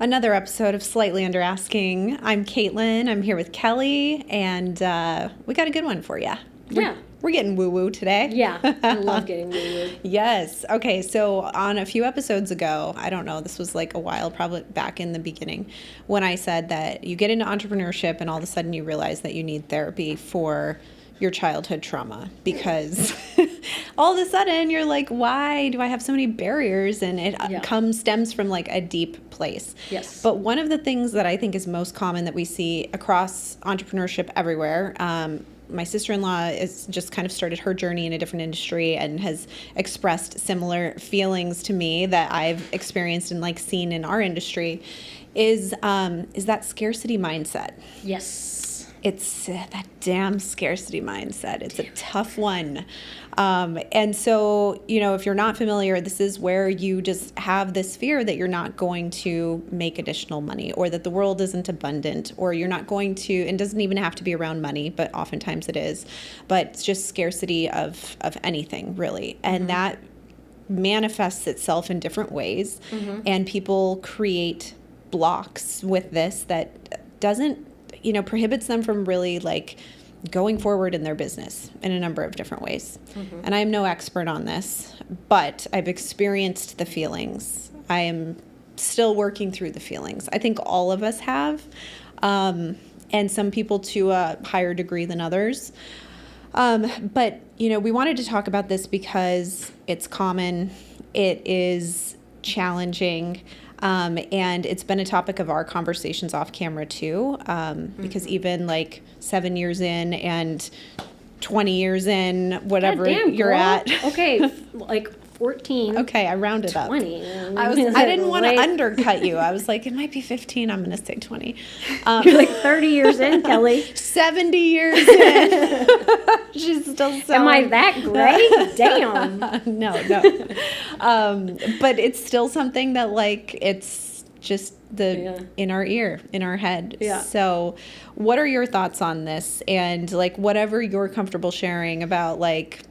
another episode of Slightly Under Asking. I'm Caitlin. I'm here with Kelly, and we got a good one for you. We're getting woo-woo today. Yeah, I love getting woo-woo. Yes. Okay, so on a few episodes ago, I don't know, this was like a while, probably back in the beginning, when I said that you get into entrepreneurship and all of a sudden you realize that you need therapy for your childhood trauma, because all of a sudden you're like, why do I have so many barriers? And it stems from like a deep place. Yes. But one of the things that I think is most common that we see across entrepreneurship everywhere, my sister-in-law is just kind of started her journey in a different industry and has expressed similar feelings to me that I've experienced and like seen in our industry, is that scarcity mindset. Yes. It's that damn scarcity mindset. It's a tough one. And so, if you're not familiar, this is where you just have this fear that you're not going to make additional money, or that the world isn't abundant, or you're not going to, and it doesn't even have to be around money, but oftentimes it is. But it's just scarcity of anything, really. And that manifests itself in different ways. And people create blocks with this that doesn't, prohibits them from really like going forward in their business in a number of different ways. And I'm no expert on this, but I've experienced the feelings. I am still working through the feelings. I think all of us have, and some people to a higher degree than others. But, we wanted to talk about this because it's common, it is challenging, and it's been a topic of our conversations off camera too, because even like 7 years in and 20 years in, whatever you're at. Okay, like 14. Okay, I rounded up. 20. I didn't want to undercut you. I was like, it might be 15. I'm going to say 20. You're like 30 years in, Kelly. 70 years in. She's still so. Am I that great? Damn. No. But it's still something that like, it's just in our ear, in our head. Yeah. So what are your thoughts on this? And like, whatever you're comfortable sharing about like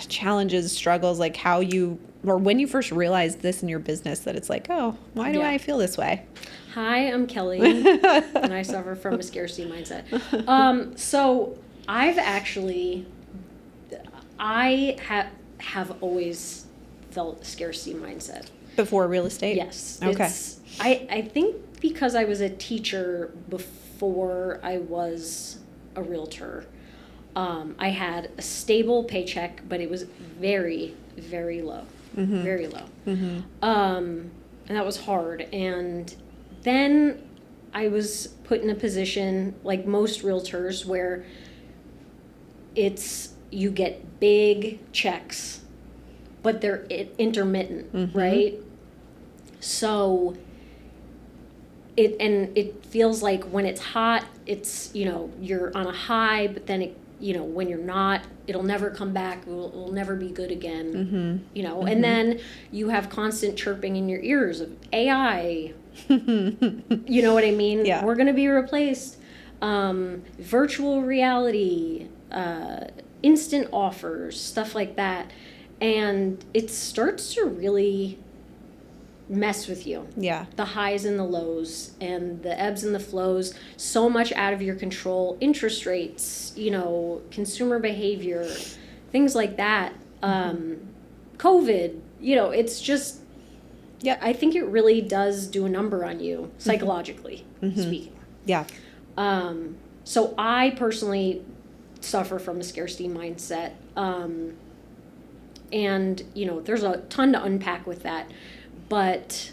challenges, struggles, like how you, or when you first realized this in your business, that it's like, oh, why do I feel this way? Hi, I'm Kelly, and I suffer from a scarcity mindset. So I've actually, I have always felt a scarcity mindset. Before real estate? Yes. Okay. I think because I was a teacher before I was a realtor, I had a stable paycheck, but it was very, very low. Very low. And that was hard. And then I was put in a position, like most realtors, where you get big checks, but they're intermittent, right? So it feels like when it's hot, it's, you're on a high, but then when you're not, it'll never come back. It'll never be good again, and then you have constant chirping in your ears of AI, you know what I mean? Yeah. We're going to be replaced. Virtual reality, instant offers, stuff like that. And it starts to really mess with you. Yeah. The highs and the lows and the ebbs and the flows, so much out of your control. Interest rates, consumer behavior, things like that. COVID, it's just, I think it really does do a number on you, psychologically speaking. Yeah. So I personally suffer from a scarcity mindset. And, there's a ton to unpack with that. But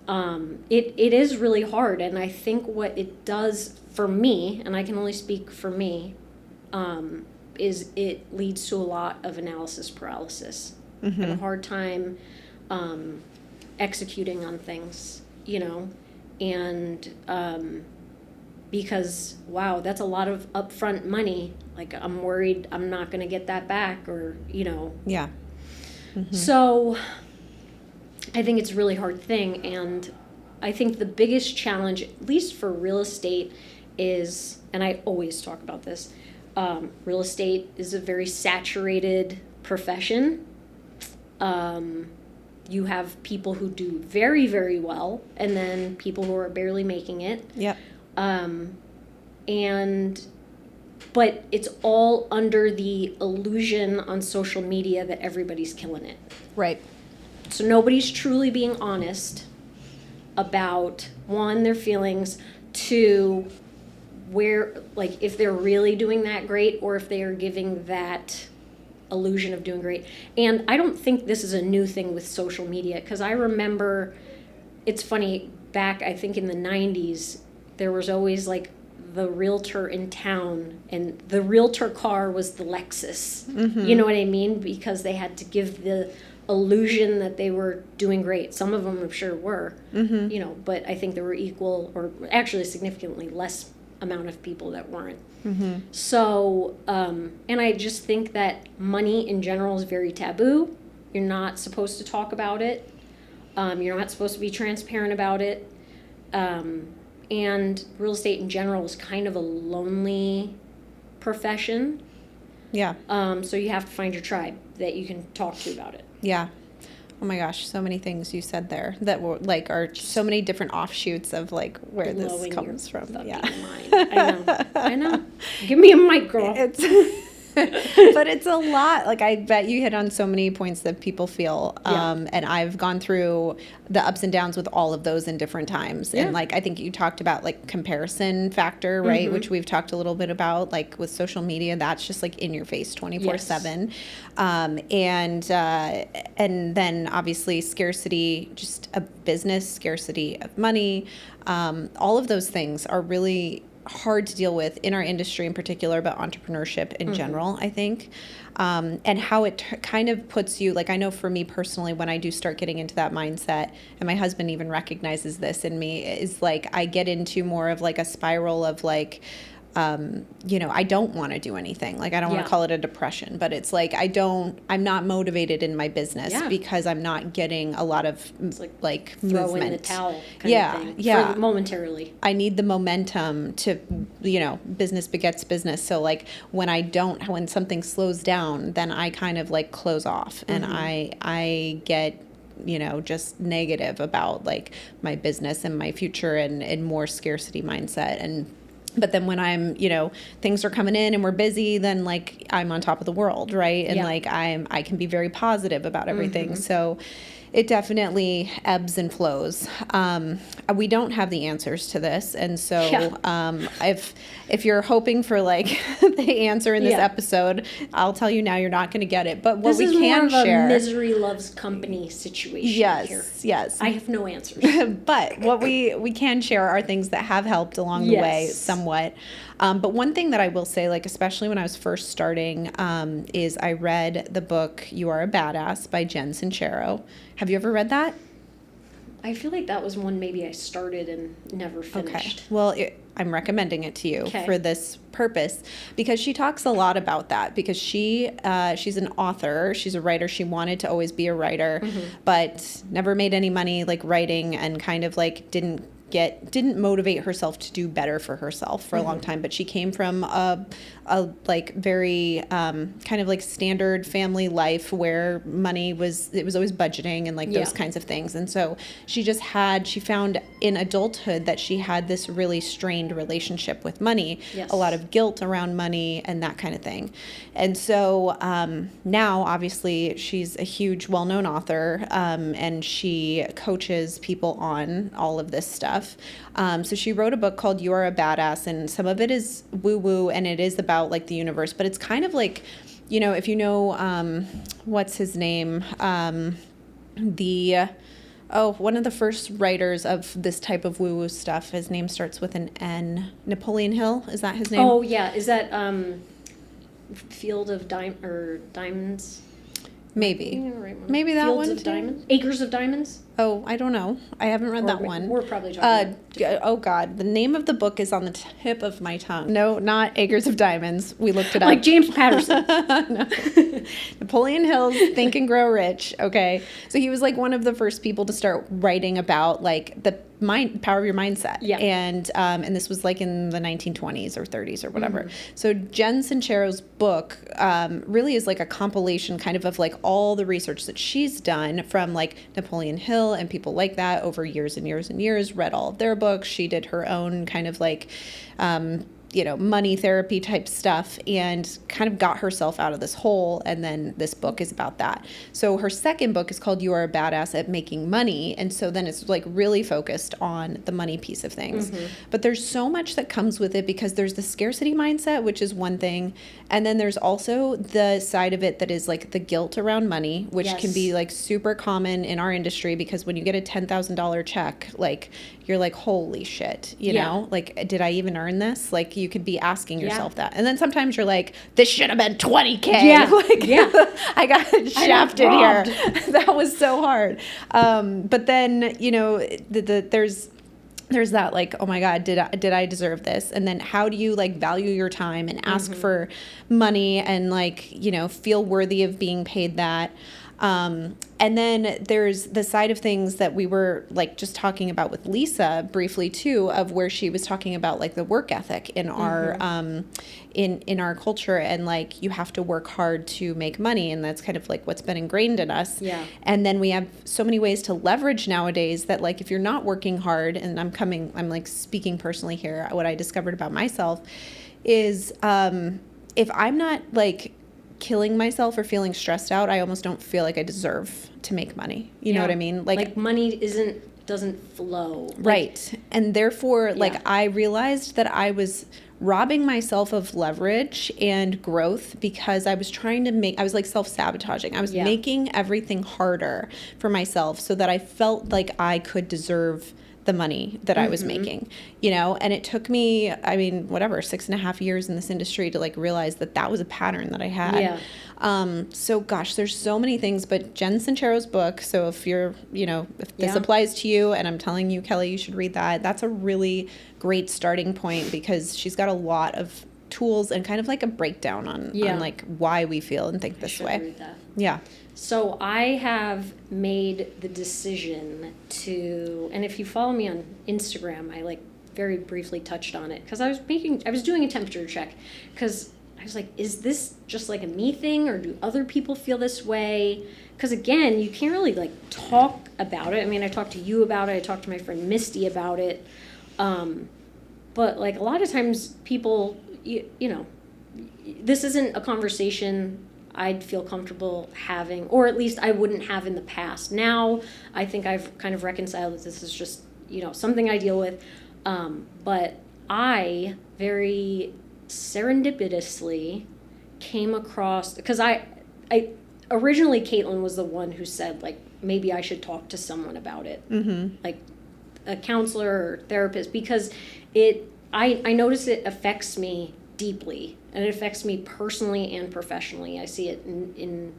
it is really hard. And I think what it does for me, and I can only speak for me, is it leads to a lot of analysis paralysis. I have a hard time executing on things, and because, wow, that's a lot of upfront money. Like, I'm worried I'm not going to get that back, or, Yeah. So I think it's a really hard thing. And I think the biggest challenge, at least for real estate, is, and I always talk about this, real estate is a very saturated profession. you have people who do very, very well, and then people who are barely making it. Yep. But it's all under the illusion on social media that everybody's killing it. Right. So nobody's truly being honest about, one, their feelings, two, where, like, if they're really doing that great or if they are giving that illusion of doing great. And I don't think this is a new thing with social media, because I remember, it's funny, back I think in the 90s, there was always like the realtor in town, and the realtor car was the Lexus. Mm-hmm. You know what I mean? Because they had to give the illusion that they were doing great. Some of them I'm sure were, Mm-hmm. you know, but I think there were equal, or actually significantly less amount of people that weren't. Mm-hmm. So, and I just think that money in general is very taboo. You're not supposed to talk about it. You're not supposed to be transparent about it. And real estate in general is kind of a lonely profession. Yeah. So you have to find your tribe that you can talk to about it. Yeah. Oh my gosh, so many things you said there that were like are so many different offshoots of like where Blowing this comes your from. fucking Yeah. mind. I know. Give me a mic, girl. It's but it's a lot. Like, I bet you hit on so many points that people feel. And I've gone through the ups and downs with all of those in different times. Yeah. And like, I think you talked about like comparison factor, right? Mm-hmm. Which we've talked a little bit about, like with social media, that's just like in your face 24/7. And then obviously scarcity, just a business, scarcity of money. All of those things are really hard to deal with in our industry in particular, but entrepreneurship in general, I think. And how it kind of puts you, like, I know for me personally, when I do start getting into that mindset, and my husband even recognizes this in me, is like I get into more of like a spiral of like, I don't want to do anything. Like, I don't want to call it a depression, but it's like, I'm not motivated in my business because I'm not getting a lot of like throw movement. in the towel kind of thing. Yeah. For momentarily. I need the momentum to, business begets business. So like when something slows down, then I kind of like close off and I get, just negative about like my business and my future and more scarcity mindset. But then when I'm, things are coming in and we're busy, then like I'm on top of the world, right? And like I can be very positive about everything. So it definitely ebbs and flows. We don't have the answers to this, and so if you're hoping for like the answer in this episode, I'll tell you now, you're not going to get it. But what this we can is more of share, a misery loves company situation. Yes. I have no answers. But what we can share are things that have helped along the way somewhat. But one thing that I will say, like especially when I was first starting, is I read the book "You Are a Badass" by Jen Sincero. Have you ever read that? I feel like that was one maybe I started and never finished. Okay. Well, I'm recommending it to you for this purpose because she talks a lot about that because she's an author. She's a writer. She wanted to always be a writer, but never made any money like writing and kind of like didn't motivate herself to do better for herself for a long time. But she came from a like very kind of like standard family life where money was always budgeting and like those kinds of things. And so she found in adulthood that she had this really strained relationship with money, a lot of guilt around money and that kind of thing. And so now obviously she's a huge well-known author and she coaches people on all of this stuff. So she wrote a book called You Are a Badass, and some of it is woo-woo and it is about like the universe, but it's kind of like, if you know, what's his name? One of the first writers of this type of woo-woo stuff, his name starts with an N. Napoleon Hill, is that his name? Oh yeah, is that Field of Diamonds? Maybe. Right, Maybe that Fields one of too. Diamonds? Acres of Diamonds? Oh, I don't know. I haven't read that one. We're probably talking about Oh God, the name of the book is on the tip of my tongue. No, not Acres of Diamonds. We looked it up. like James Patterson. No. Napoleon Hill's Think and Grow Rich. Okay, so he was like one of the first people to start writing about like the power of your mindset. Yeah. And this was like in the 1920s or 30s or whatever. Mm-hmm. So Jen Sincero's book really is like a compilation kind of like all the research that she's done from like Napoleon Hill and people like that over years and years and years, read all of their books. She did her own kind of like money therapy type stuff and kind of got herself out of this hole. And then this book is about that. So her second book is called You Are a Badass at Making Money. And so then it's like really focused on the money piece of things. Mm-hmm. But there's so much that comes with it because there's the scarcity mindset, which is one thing. And then there's also the side of it that is like the guilt around money, which yes. can be like super common in our industry because when you get a $10,000 check, like you're like, holy shit, you know, like, did I even earn this? Like you could be asking yourself that. And then sometimes you're like, this should have been $20,000. Yeah. Like, I got shafted here. That was so hard. But then, there's that like, oh my God, did I deserve this? And then how do you like value your time and ask mm-hmm. for money and like, feel worthy of being paid that? And then there's the side of things that we were like just talking about with Lisa briefly too, of where she was talking about like the work ethic in our, in our culture and like, you have to work hard to make money. And that's kind of like what's been ingrained in us. Yeah. And then we have so many ways to leverage nowadays that like, if you're not working hard, and I'm like speaking personally here, what I discovered about myself is, if I'm not like killing myself or feeling stressed out, I almost don't feel like I deserve to make money. You know what I mean? Like money doesn't flow. Right. And therefore, like I realized that I was robbing myself of leverage and growth because I was I was like self-sabotaging. I was making everything harder for myself so that I felt like I could deserve the money that I was making, and it took me, 6.5 years in this industry to like realize that was a pattern that I had. Yeah. So gosh, there's so many things, but Jen Sincero's book. So if you're, if this applies to you, and I'm telling you, Kelly, you should read that. That's a really great starting point because she's got a lot of tools and kind of like a breakdown on like why we feel and think this way. Read that. Yeah. So I have made the decision to, and if you follow me on Instagram, I like very briefly touched on it because I was doing a temperature check because I was like, is this just like a me thing or do other people feel this way? Because again, you can't really like talk about it. I mean, I talked to you about it. I talked to my friend Misty about it. But like a lot of times people, this isn't a conversation I'd feel comfortable having, or at least I wouldn't have in the past. Now, I think I've kind of reconciled that this is just, something I deal with. But I very serendipitously came across, because I originally Caitlin was the one who said, like, maybe I should talk to someone about it, like a counselor or therapist, because I notice it affects me deeply. And it affects me personally and professionally. I see it in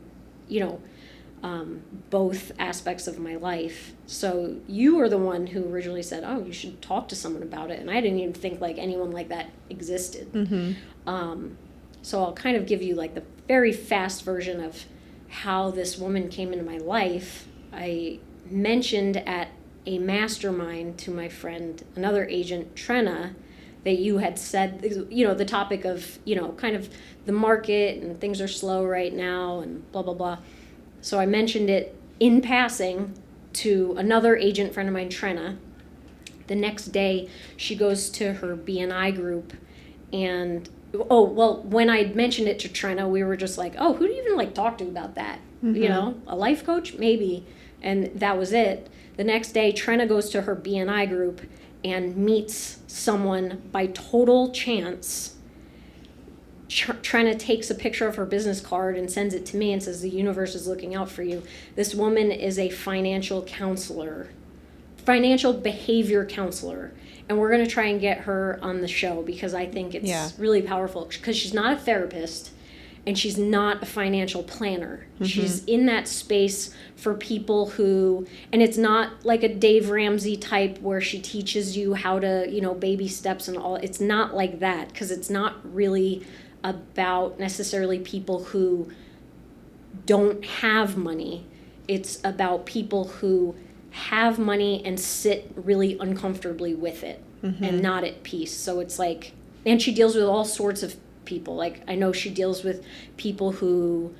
both aspects of my life. So you were the one who originally said, oh, you should talk to someone about it. And I didn't even think like anyone like that existed. So I'll kind of give you like the very fast version of how this woman came into my life. I mentioned at a mastermind to my friend, another agent, Trenna, that you had said, the topic of, kind of the market and things are slow right now and blah, blah, blah. So I mentioned it in passing to another agent friend of mine, Trenna. The next day, she goes to her BNI group and, when I mentioned it to Trenna, we were just like, oh, who do you even like talk to about that? A life coach? Maybe. And that was it. The next day, Trenna goes to her BNI group and meets someone by total chance. Trenna takes a picture of her business card and sends it to me and says, the universe is looking out for you. This woman is a financial behavior counselor. And we're going to try and get her on the show because I think it's really powerful because she's not a therapist and she's not a financial planner. She's in that space for people who, and it's not like a Dave Ramsey type where she teaches you how to, baby steps and all. It's not like that, because it's not really about necessarily people who don't have money. It's about people who have money and sit really uncomfortably with it and not at peace. So it's like, and she deals with all sorts of people. Like, I know she deals with people who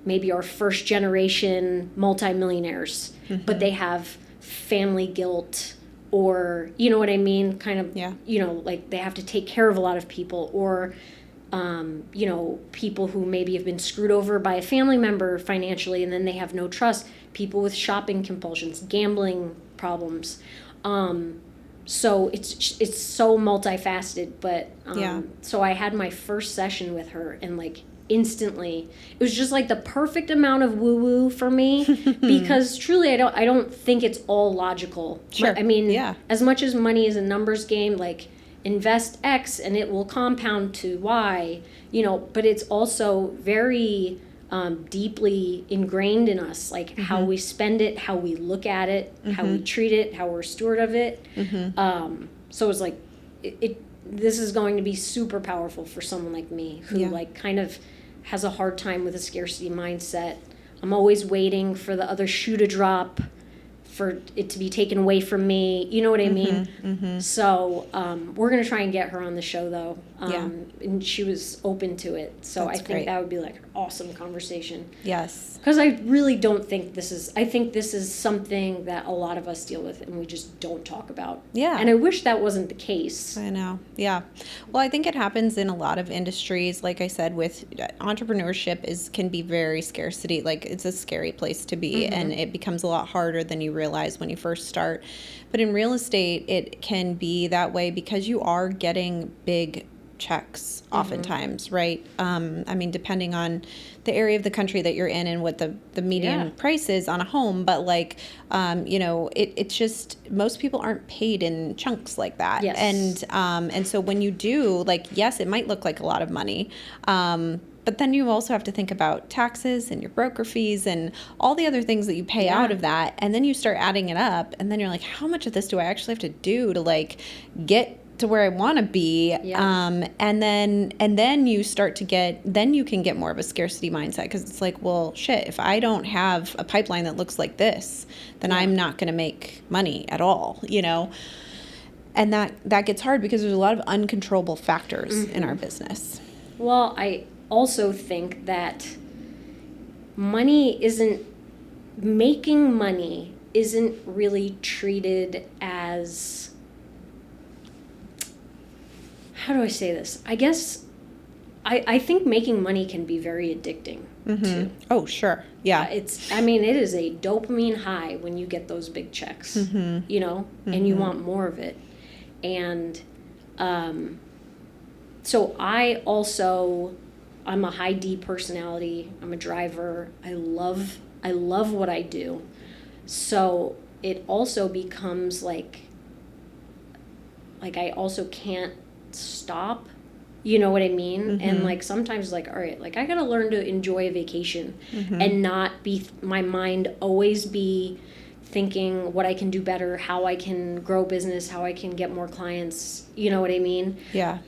maybe are first generation multimillionaires, but they have family guilt, or, you know what I mean? Kind of, like they have to take care of a lot of people, or, people who maybe have been screwed over by a family member financially, and then they have no trust. People with shopping compulsions, gambling problems. So it's so multifaceted, but so I had my first session with her, and like instantly it was just like the perfect amount of woo-woo for me, because truly I don't think it's all logical. Sure. I mean, as much as money is a numbers game, like invest X and it will compound to Y, but it's also very deeply ingrained in us, like how we spend it, how we look at it, how we treat it, how we're steward of it. So it's like, this is going to be super powerful for someone like me who like kind of has a hard time with a scarcity mindset. I'm always waiting for the other shoe to drop, for it to be taken away from me. You know what I mean? So we're going to try and get her on the show, though. And she was open to it. So That's I think great. that would be like an awesome conversation. Yes. Because I really don't think I think this is something that a lot of us deal with and we just don't talk about. Yeah. And I wish that wasn't the case. I know. Yeah. Well, I think it happens in a lot of industries. Like I said, with entrepreneurship can be very scarcity. Like, it's a scary place to be, and it becomes a lot harder than you realize when you first start. But in real estate, it can be that way because you are getting big checks oftentimes, right? I mean, depending on the area of the country that you're in and what the median price is on a home, but like, it's just, most people aren't paid in chunks like that. Yes. And so when you do, like, yes, it might look like a lot of money, but then you also have to think about taxes and your broker fees and all the other things that you pay out of that. And then you start adding it up, and then you're like, how much of this do I actually have to do to like get to where I want to be? And then you start to then you can get more of a scarcity mindset, because it's like, well, shit, if I don't have a pipeline that looks like this, then I'm not going to make money at all, and that gets hard because there's a lot of uncontrollable factors in our business. Well, I also think that making money isn't really treated as, how do I say this? I guess I think making money can be very addicting too. Oh, sure. Yeah. It is a dopamine high when you get those big checks, and you want more of it. And so I'm a high D personality. I'm a driver. I love what I do. So it also becomes like I also can't stop, you know what I mean? And like sometimes like, all right, like I gotta learn to enjoy a vacation and not be, my mind always be thinking what I can do better, how I can grow business, how I can get more clients, you know what I mean? Yeah.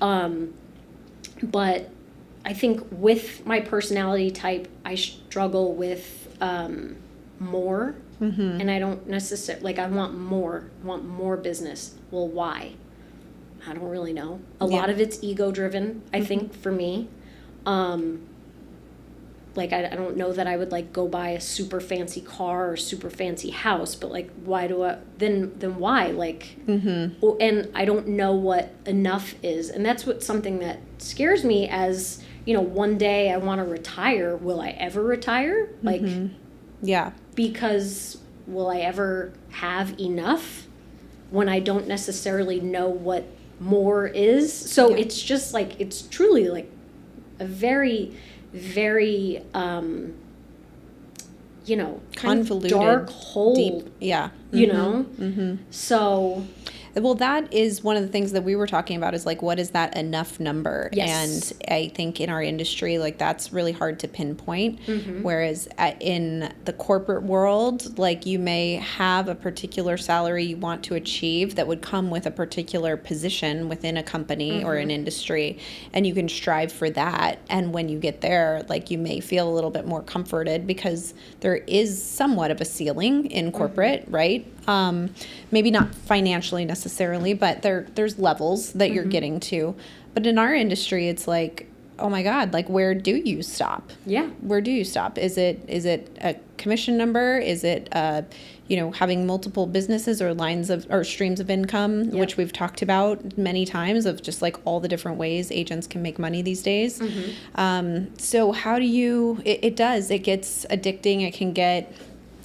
But I think with my personality type, I struggle with more, and I don't necessarily, like, I want more business. Well, why? I don't really know. A lot of it's ego driven, I think, for me. Like, I don't know that I would like go buy a super fancy car or super fancy house, but like, why do I, then why? Like, and I don't know what enough is. And that's something that scares me as, one day I want to retire. Will I ever retire? Like, because will I ever have enough when I don't necessarily know what more is? So it's just like, it's truly like a very, very, convoluted, dark hole, deep, So. Well, that is one of the things that we were talking about, is like, what is that enough number? Yes. And I think in our industry, like, that's really hard to pinpoint. Whereas in the corporate world, like, you may have a particular salary you want to achieve that would come with a particular position within a company or an industry, and you can strive for that. And when you get there, like, you may feel a little bit more comforted because there is somewhat of a ceiling in corporate, right? Maybe not financially necessarily, but there's levels that you're getting to. But in our industry, it's like, oh my God, like, where do you stop? Yeah. Where do you stop? Is it a commission number? Is it having multiple businesses or lines of or streams of income, which we've talked about many times, of just like all the different ways agents can make money these days. So how do you? It gets addicting. It can get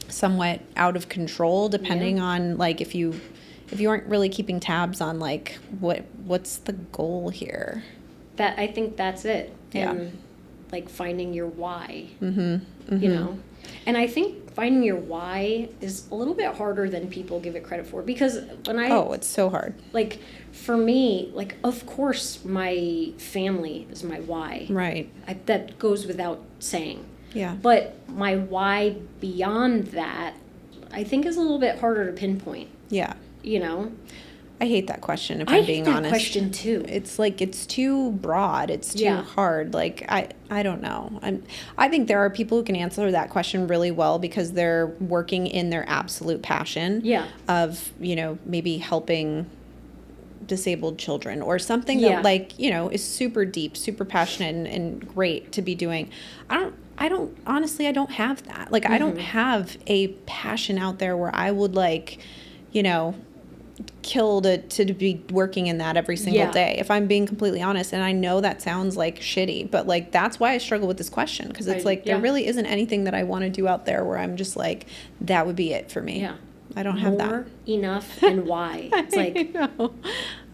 somewhat out of control depending on, like, if you aren't really keeping tabs on, like, what's the goal here. That, I think that's it. Yeah. And like finding your why, you know? And I think finding your why is a little bit harder than people give it credit for, because it's so hard. Like, for me, like, of course my family is my why. Right. That goes without saying. Yeah. But my why beyond that, I think, is a little bit harder to pinpoint. Yeah. You know? I hate that question, if I'm being honest. I hate that question too. It's like, it's too broad. It's too hard. Like, I don't know. I think there are people who can answer that question really well because they're working in their absolute passion of, maybe helping disabled children or something that, like, is super deep, super passionate and great to be doing. I don't honestly, I don't have that. Like, I don't have a passion out there where I would, like, kill to be working in that every single day, if I'm being completely honest. And I know that sounds like shitty, but, like, that's why I struggle with this question, because it's like, there really isn't anything that I want to do out there where I'm just like, that would be it for me. I don't have that. More, enough, and why. It's like,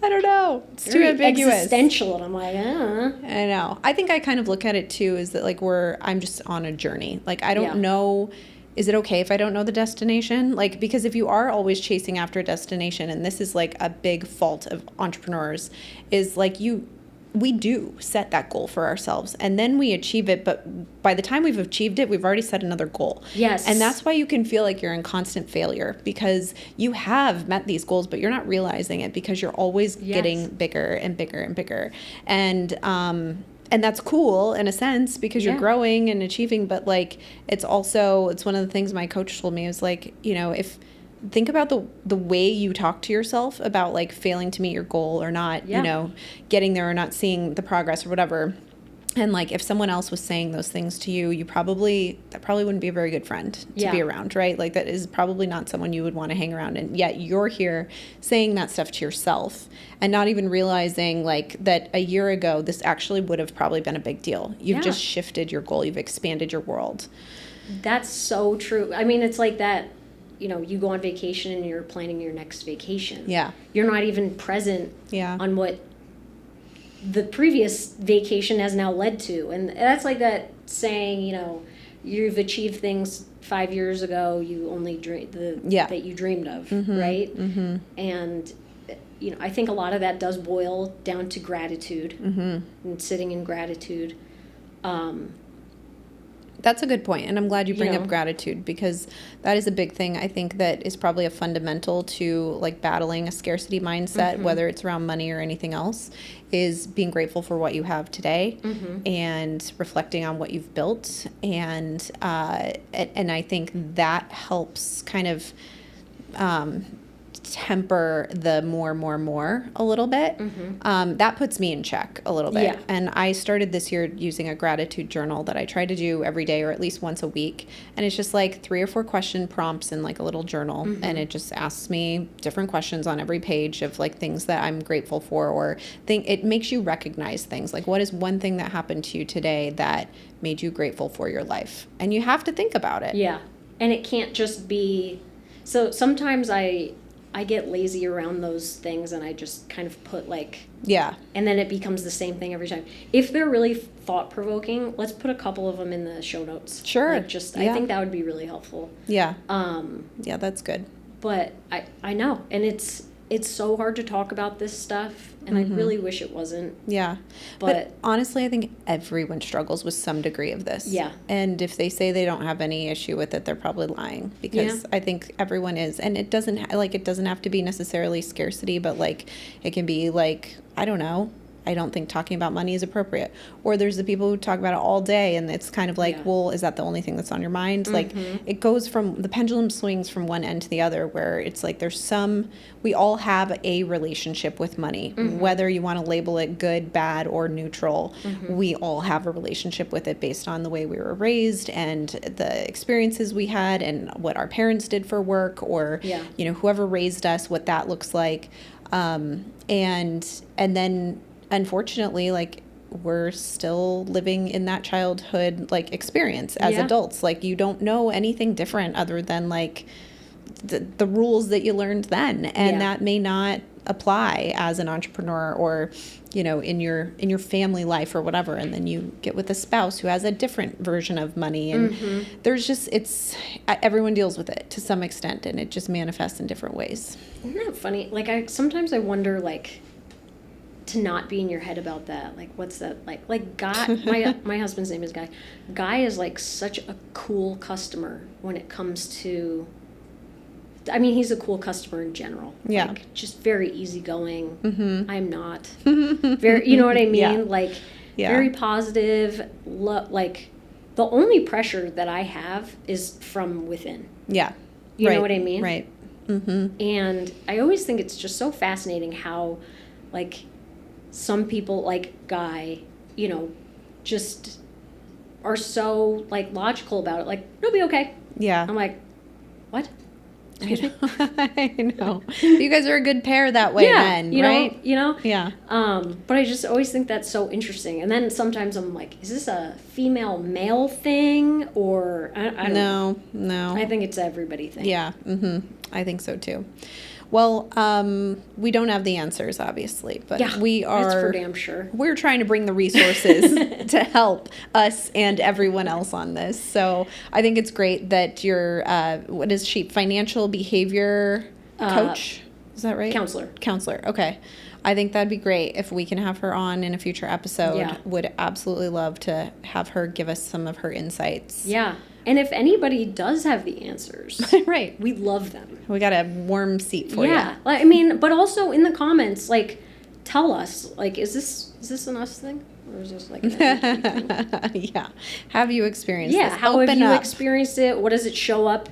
I don't know. It's too ambiguous. Existential, and I'm like, I know. I think I kind of look at it too, is that, like, I'm just on a journey. Like, I don't know. Is it okay if I don't know the destination? Like, because if you are always chasing after a destination, and this is, like, a big fault of entrepreneurs, is, like, we do set that goal for ourselves and then we achieve it, but by the time we've achieved it, we've already set another goal. Yes. And that's why you can feel like you're in constant failure, because you have met these goals, but you're not realizing it because you're always getting bigger and bigger and bigger. And that's cool in a sense because you're growing and achieving, but, like, it's one of the things my coach told me. It was like, think about the way you talk to yourself about, like, failing to meet your goal or not, getting there or not seeing the progress or whatever. And, like, if someone else was saying those things to you, that probably wouldn't be a very good friend to be around, right? Like, that is probably not someone you would want to hang around. And yet you're here saying that stuff to yourself and not even realizing, like, that a year ago, this actually would have probably been a big deal. You've just shifted your goal. You've expanded your world. That's so true. I mean, it's like that. You go on vacation and you're planning your next vacation. Yeah. You're not even present on what the previous vacation has now led to. And that's like that saying, you've achieved things 5 years ago, you only that you dreamed of, right? And, I think a lot of that does boil down to gratitude and sitting in gratitude. That's a good point, and I'm glad you bring up gratitude, because that is a big thing. I think that is probably a fundamental to, like, battling a scarcity mindset, whether it's around money or anything else, is being grateful for what you have today and reflecting on what you've built, and I think that helps kind of temper the more a little bit. That puts me in check a little bit. And I started this year using a gratitude journal that I try to do every day or at least once a week. And it's just like 3 or 4 question prompts in, like, a little journal. And it just asks me different questions on every page of, like, things that I'm grateful for, or it makes you recognize things. Like, what is one thing that happened to you today that made you grateful for your life? And you have to think about it. Yeah. And it can't just be, so sometimes I get lazy around those things and I just kind of put, like, and then it becomes the same thing every time. If they're really thought-provoking, let's put a couple of them in the show notes. Sure. Like, I think that would be really helpful. Yeah. Yeah, that's good. But I know, and it's it's so hard to talk about this stuff, and I really wish it wasn't. Yeah. But honestly, I think everyone struggles with some degree of this. Yeah. And if they say they don't have any issue with it, they're probably lying, because I think everyone is. And it doesn't it doesn't have to be necessarily scarcity, but like it can be like, I don't know, I don't think talking about money is appropriate. Or there's the people who talk about it all day, and it's kind of like, well, is that the only thing that's on your mind? Like, it goes from, the pendulum swings from one end to the other, where it's like we all have a relationship with money, whether you want to label it good, bad, or neutral. We all have a relationship with it based on the way we were raised and the experiences we had and what our parents did for work, or, you know, whoever raised us, what that looks like. And then, unfortunately, like, we're still living in that childhood like experience as adults. Like, you don't know anything different other than like the rules that you learned then, and that may not apply as an entrepreneur, or, you know, in your family life or whatever. And then you get with a spouse who has a different version of money, and there's just, everyone deals with it to some extent, and it just manifests in different ways. Isn't that funny? Like, sometimes I wonder, like, to not be in your head about that. Like, what's that like? Like, Guy, my husband's name is Guy. Guy is like such a cool customer when it comes to, I mean, he's a cool customer in general. Yeah. Like, just very easygoing. I'm not. Very, you know what I mean? Like, very positive. Like, the only pressure that I have is from within. Yeah. You know what I mean? Right. And I always think it's just so fascinating how, like, some people, like Guy, you know, just are so, like, logical about it. Like, it'll be okay. Yeah. I'm like, what? Excuse me? I know. You guys are a good pair that way, then, right? You know? Yeah. But I just always think that's so interesting. And then sometimes I'm like, is this a female-male thing? Or, I don't know. No. I think it's everybody thing. Yeah. I think so, too. Well, we don't have the answers, obviously, but that's for damn sure. We're trying to bring the resources to help us and everyone else on this. So I think it's great that you're, what is she, financial behavior coach? Is that right? Counselor. Okay. I think that'd be great if we can have her on in a future episode. Yeah. Would absolutely love to have her give us some of her insights. Yeah. And if anybody does have the answers, right, we love them. We got a warm seat for you. Yeah, I mean, but also in the comments, like, tell us, like, is this an us thing, or is this like an everybody thing? Yeah. Have you experienced this? Yeah. How have you experienced it? What does it show up?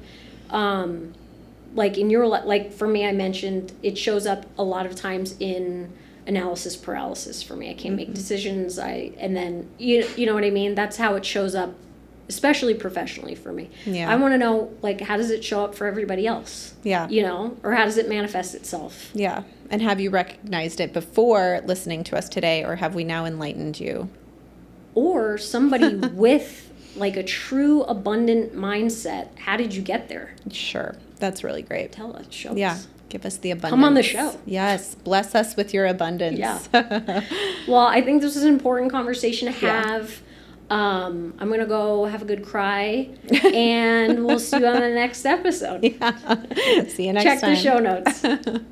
Like, in your, like, for me, I mentioned it shows up a lot of times in analysis paralysis for me. I can't make decisions. And then you know what I mean? That's how it shows up, especially professionally for me. Yeah. I want to know, like, how does it show up for everybody else? Yeah. You know, or how does it manifest itself? Yeah. And have you recognized it before listening to us today, or have we now enlightened you? Or somebody with, like, a true abundant mindset. How did you get there? Sure. That's really great. Tell us. Show us. Yeah. Give us the abundance. Come on the show. Yes. Bless us with your abundance. Yeah. Well, I think this is an important conversation to have. I'm going to go have a good cry, and we'll see you on the next episode. Yeah. See you next time. Check the show notes.